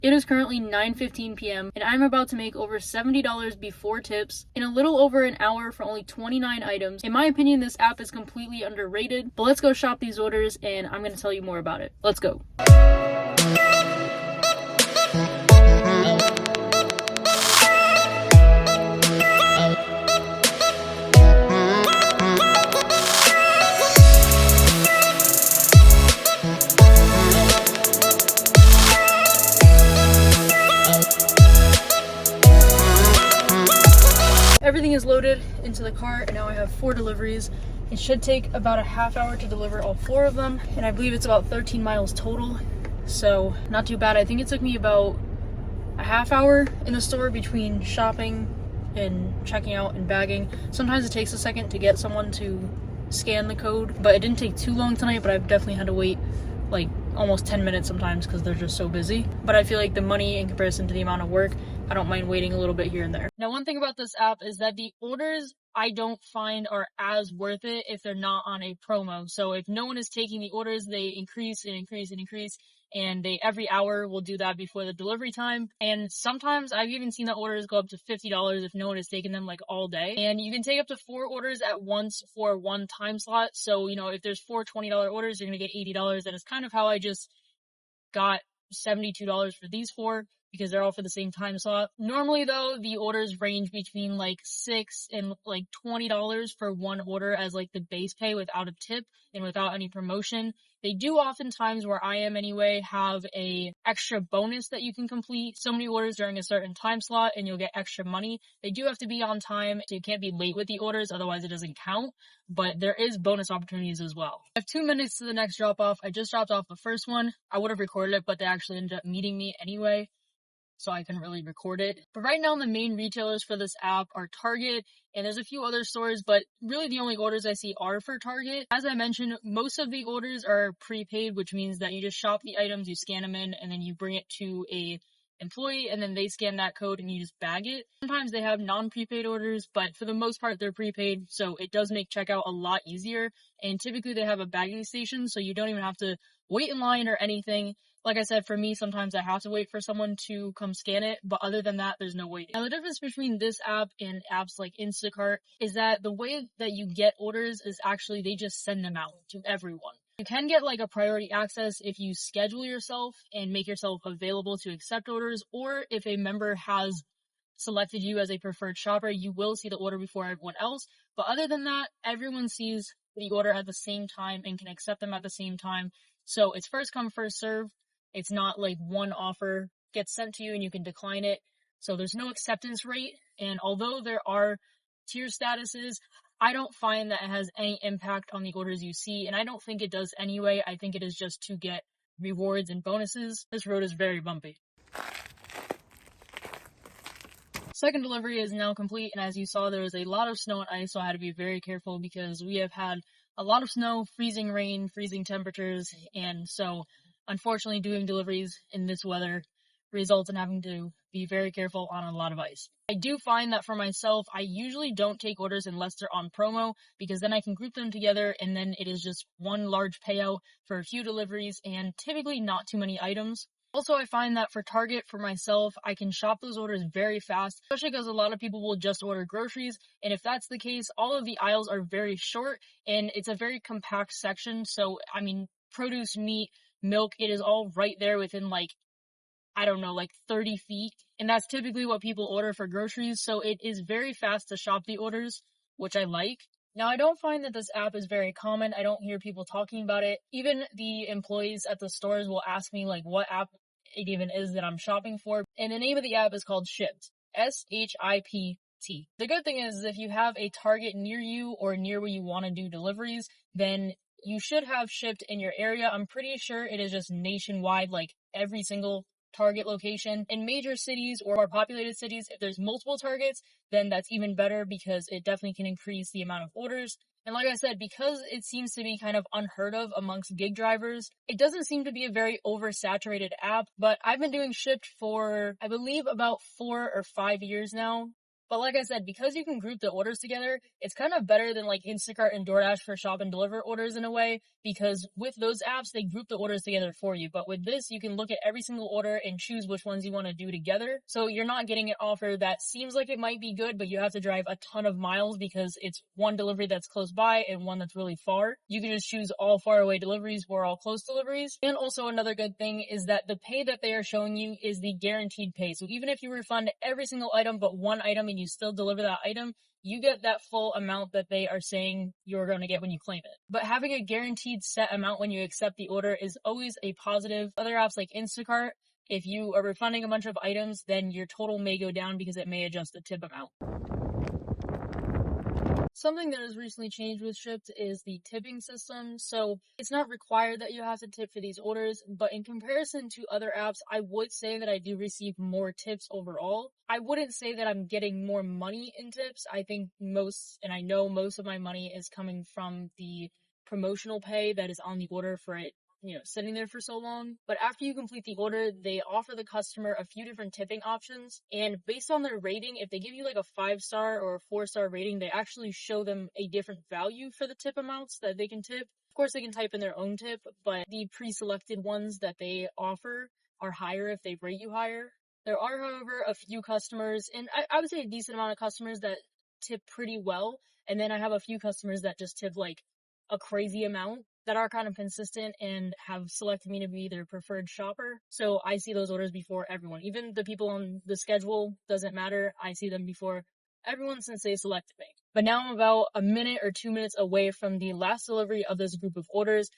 It is currently 9:15 p.m. and I'm about to make over $70 before tips in a little over an hour for only 29 items. In my opinion, this app is completely underrated, but let's go shop these orders and I'm going to tell you more about it. Let's go. Everything is loaded into the cart and now I have 4 deliveries. It should take about a half hour to deliver all 4 of them, and I believe it's about 13 miles total, so not too bad. I think it took me about a half hour in the store between shopping and checking out and bagging. Sometimes it takes a second to get someone to scan the code, but it didn't take too long tonight, but I've definitely had to wait like almost 10 minutes sometimes because they're just so busy. But I feel like the money in comparison to the amount of work, I don't mind waiting a little bit here and there. Now, one thing about this app is that the orders I don't find are as worth it if they're not on a promo. So if no one is taking the orders, they increase and increase and increase, and they every hour will do that before the delivery time. And sometimes I've even seen that orders go up to $50 if no one is taking them like all day. And you can take up to 4 orders at once for one time slot. So, you know, if there's 4 $20 orders, you're going to get $80. And it's kind of how I just got $72 for these 4, because they're all for the same time slot. Normally though, the orders range between like $6 and like $20 for one order as like the base pay without a tip and without any promotion. They do oftentimes, where I am anyway, have a extra bonus that you can complete so many orders during a certain time slot and you'll get extra money. They do have to be on time, so you can't be late with the orders, otherwise it doesn't count, but there is bonus opportunities as well. I have 2 minutes to the next drop off. I just dropped off the first one. I would have recorded it, but they actually ended up meeting me anyway, so I couldn't really record it. But right now the main retailers for this app are Target, and there's a few other stores, but really the only orders I see are for Target. As I mentioned, most of the orders are prepaid, which means that you just shop the items, you scan them in, and then you bring it to a employee, and then they scan that code and you just bag it. Sometimes they have non-prepaid orders, but for the most part they're prepaid, so it does make checkout a lot easier. And typically they have a bagging station, so you don't even have to wait in line or anything. Like I said, for me, sometimes I have to wait for someone to come scan it, but other than that, there's no waiting. Now, the difference between this app and apps like Instacart is that the way that you get orders is actually they just send them out to everyone. You can get like a priority access if you schedule yourself and make yourself available to accept orders, or if a member has selected you as a preferred shopper, you will see the order before everyone else. But other than that, everyone sees the order at the same time and can accept them at the same time. So it's first come, first serve. It's not like one offer gets sent to you and you can decline it. So there's no acceptance rate. And although there are tier statuses, I don't find that it has any impact on the orders you see. And I don't think it does anyway. I think it is just to get rewards and bonuses. This road is very bumpy. Second delivery is now complete. And as you saw, there was a lot of snow and ice. So I had to be very careful because we have had a lot of snow, freezing rain, freezing temperatures. And so unfortunately, doing deliveries in this weather results in having to be very careful on a lot of ice. I do find that for myself, I usually don't take orders unless they're on promo, because then I can group them together and then it is just one large payout for a few deliveries and typically not too many items. Also, I find that for Target, for myself, I can shop those orders very fast, especially because a lot of people will just order groceries. And if that's the case, all of the aisles are very short and it's a very compact section. So, I mean, produce, meat, milk, it is all right there within like, I don't know, like 30 feet. And that's typically what people order for groceries. So it is very fast to shop the orders, which I like. Now, I don't find that this app is very common. I don't hear people talking about it. Even the employees at the stores will ask me like what app it even is that I'm shopping for. And the name of the app is called Shipt. S-H-I-P-T. The good thing is if you have a Target near you or near where you want to do deliveries, then you should have Shipt in your area. I'm pretty sure it is just nationwide, like every single Target location. In major cities or more populated cities, if there's multiple Targets, then that's even better because it definitely can increase the amount of orders. And like I said, because it seems to be kind of unheard of amongst gig drivers, it doesn't seem to be a very oversaturated app, but I've been doing Shipt for, I believe, about 4 or 5 years now. But like I said, because you can group the orders together, it's kind of better than like Instacart and DoorDash for shop and deliver orders in a way, because with those apps, they group the orders together for you. But with this, you can look at every single order and choose which ones you want to do together. So you're not getting an offer that seems like it might be good, but you have to drive a ton of miles because it's one delivery that's close by and one that's really far. You can just choose all far away deliveries or all close deliveries. And also another good thing is that the pay that they are showing you is the guaranteed pay. So even if you refund every single item but one item and you still deliver that item, you get that full amount that they are saying you're going to get when you claim it. But having a guaranteed set amount when you accept the order is always a positive. Other apps like Instacart, if you are refunding a bunch of items, then your total may go down because it may adjust the tip amount. Something that has recently changed with Shipt is the tipping system. So it's not required that you have to tip for these orders, but in comparison to other apps, I would say that I do receive more tips overall. I wouldn't say that I'm getting more money in tips. I think I know most of my money is coming from the promotional pay that is on the order for it, sitting there for so long. But after you complete the order, they offer the customer a few different tipping options. And based on their rating, if they give you like a 5-star or a 4-star rating, they actually show them a different value for the tip amounts that they can tip. Of course, they can type in their own tip, but the pre-selected ones that they offer are higher if they rate you higher. There are, however, a few customers, and I would say a decent amount of customers that tip pretty well. And then I have a few customers that just tip like a crazy amount, that are kind of consistent and have selected me to be their preferred shopper. So I see those orders before everyone. Even the people on the schedule, doesn't matter. I see them before everyone since they selected me. But now I'm about a minute or 2 minutes away from the last delivery of this group of orders.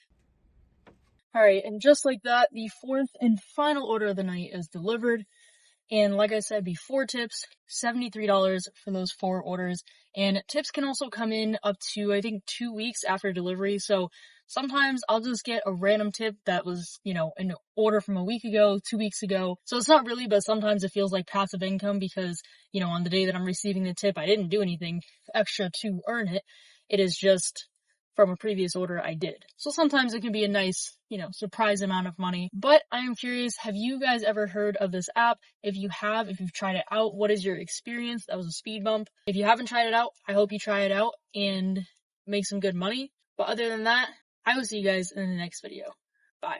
Alright, and just like that, the fourth and final order of the night is delivered. And like I said before, tips, $73 for those 4 orders. And tips can also come in up to, I think, 2 weeks after delivery. So sometimes I'll just get a random tip that was, an order from a week ago, 2 weeks ago. So it's not really, but sometimes it feels like passive income because, on the day that I'm receiving the tip, I didn't do anything extra to earn it. It is just from a previous order I did. So sometimes it can be a nice, surprise amount of money. But I am curious, have you guys ever heard of this app? If you have, if you've tried it out, what is your experience? That was a speed bump. If you haven't tried it out, I hope you try it out and make some good money. But other than that, I will see you guys in the next video. Bye.